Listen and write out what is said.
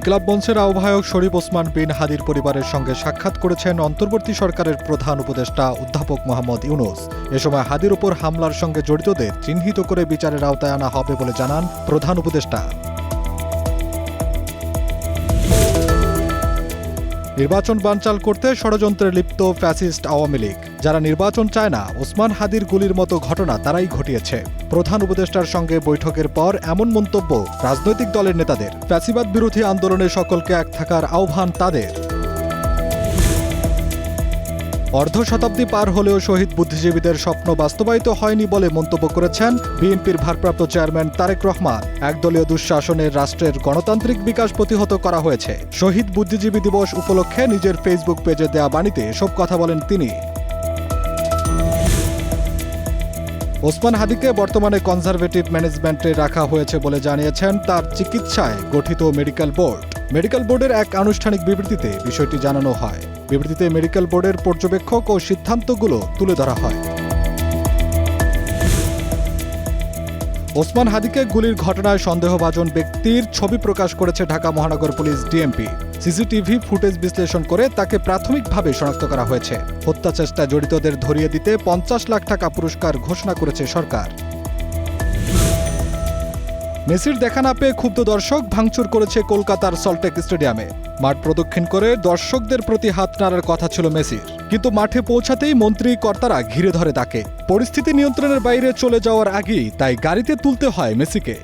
ইনকিলাব মঞ্চের আহ্বায়ক শরীফ ওসমান বিন হাদির পরিবারের সঙ্গে সাক্ষাৎ করেছেন অন্তর্বর্তী সরকারের প্রধান উপদেষ্টা অধ্যাপক মোহাম্মদ ইউনূস। এ সময় হাদির উপর হামলার সঙ্গে জড়িতদের চিহ্নিত করে বিচারের আওতায় আনা হবে বলে জানান প্রধান উপদেষ্টা। নির্বাচন বানচাল করতে ষড়যন্ত্রে লিপ্ত ফ্যাসিস্ট আওয়ামী লীগ। যারা নির্বাচন চায় না, ওসমান হাদির গুলির মতো ঘটনা তারাই ঘটিয়েছে। প্রধান উপদেষ্টার সঙ্গে বৈঠকের পর এমন মন্তব্য রাজনৈতিক দলের নেতাদের। ফ্যাসিবাদ বিরোধী আন্দোলনে সকলকে এক থাকার আহ্বান তাদের। অর্ধ শতাব্দী পার হলেও শহীদ বুদ্ধিজীবীদের স্বপ্ন বাস্তবায়িত হয়নি বলে মন্তব্য করেছেন বিএনপির ভারপ্রাপ্ত চেয়ারম্যান তারেক রহমান। একদলীয় দুঃশাসনের রাষ্ট্রের গণতান্ত্রিক বিকাশ প্রতিহত করা হয়েছে। শহীদ বুদ্ধিজীবী দিবস উপলক্ষে নিজের ফেসবুক পেজে দেয়া বাণীতে এসব কথা বলেন তিনি। ওসমান হাদিকে বর্তমানে কনজারভেটিভ ম্যানেজমেন্টে রাখা হয়েছে বলে জানিয়েছেন তার চিকিৎসায় গঠিত মেডিকেল বোর্ড। মেডিকেল বোর্ডের এক আনুষ্ঠানিক বিবৃতিতে বিষয়টি জানানো হয়। বিবৃতিতে মেডিকেল বোর্ডের পর্যবেক্ষক ও সিদ্ধান্তগুলো তুলে ধরা হয়। ওসমান হাদিকে গুলির ঘটনায় সন্দেহভাজন ব্যক্তির ছবি প্রকাশ করেছে ঢাকা মহানগর পুলিশ ডিএমপি। সিসিটিভি ফুটেজ বিশ্লেষণ করে তাকে প্রাথমিকভাবে শনাক্ত করা হয়েছে। হত্যা চেষ্টায় জড়িতদের ধরিয়ে দিতে ৫০ লাখ টাকা পুরস্কার ঘোষণা করেছে সরকার। মেসির দেখা না পেয়ে ক্ষুব্ধ দর্শক ভাঙচুর করেছে কলকাতার সল্টলেক স্টেডিয়ামে। মাঠ প্রদক্ষিণ করে দর্শকদের প্রতি হাত নাড়ার কথা ছিল মেসির, কিন্তু মাঠে পৌঁছাতেই মন্ত্রী কর্তারা ঘিরে ধরে তাকে। পরিস্থিতি নিয়ন্ত্রণের বাইরে চলে যাওয়ার আগেই তাই গাড়িতে তুলতে হয় মেসিকে।